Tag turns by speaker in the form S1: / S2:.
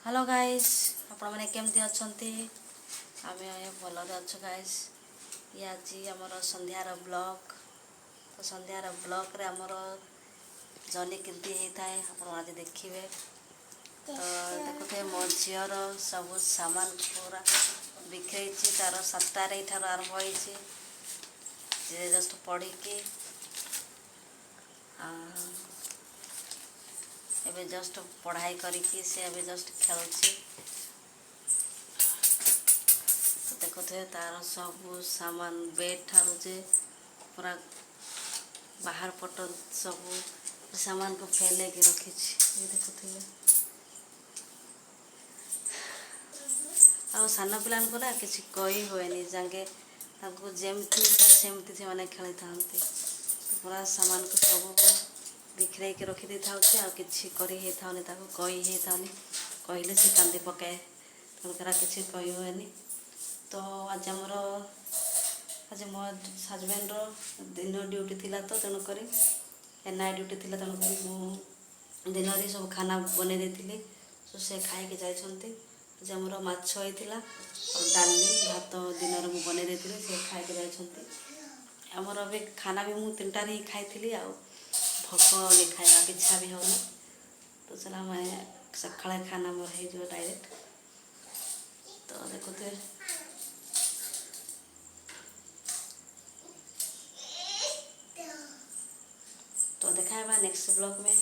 S1: Hello guys आपण मैंने केमती अच्छे आम भलरे अच्छु गाइस। ये आज आमर संध्यार ब्लॉग तो संध्यार ब्लॉग रे आमर जर्नी केमती होता है आप आज देखिए। तो देखुए मो झीर सब सामान पूरा बिखरे तार 7टार ठार आरंभ हो जस्ट पढ़ी एबे जस्ट पढ़ाई करिकी से एबे जस्ट खेलुची। तो देखुए तार सब सामान बेड ठारू जे पूरा बाहर पट सब सामान को फैले के रखी देखुए। आ सान पिलान को ना किसी कही हुए जाके जमती सेमती से मैंने खेली था। तो पूरा सामान को सब बिखरे के रखी था कि कही कहले से कांदी पकाए तेणुकरा किसी कही हुए। तो आज आमर आज मो हजबैंड दिन ड्यूटी थी तो तेणुक नाइट ड्यूटी थी तेणुक दिन में सब खाना बन देती तो से खाई जाइए। आज आमर माछ होता और डाली भात दिन में बन देती से खाई जाइए। आमर अभी खाना भी मुझे 3टार ही खाई आ भोक नहीं खाया इच्छा भी होना। तो चला मैं सका खाना मोर हो डायरेक्ट। तो देखते तो देखा नेक्स्ट ब्लॉग में।